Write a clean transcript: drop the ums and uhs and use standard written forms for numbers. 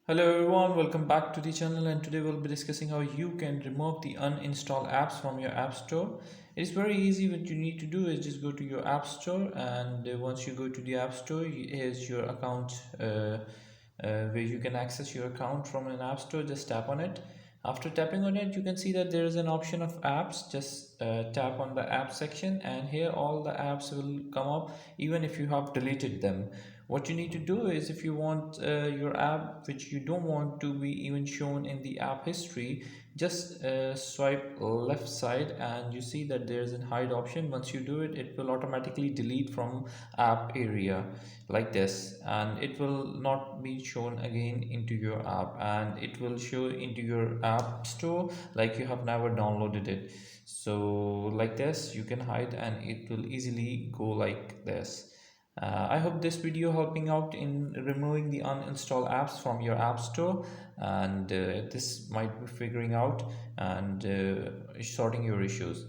Hello everyone, welcome back to the channel, and today we'll be discussing how you can remove the uninstalled apps from your app store. It's very easy. What you need to do is just go to your app store, and once you go to the app store, here's your account where you can access your account from an app store. Just tap on it. After tapping on it, you can see that there is an option of apps. Just tap on the app section, and here all the apps will come up even if you have deleted them. What you need to do is, if you want your app which you don't want to be even shown in the app history, just swipe left side and you see that there's a hide option. Once you do it, it will automatically delete from app area like this, and it will not be shown again into your app, and it will show into your app store like you have never downloaded it. So like this you can hide, and it will easily go like this. I hope this video helping out in removing the uninstalled apps from your app store, and this might be figuring out and sorting your issues.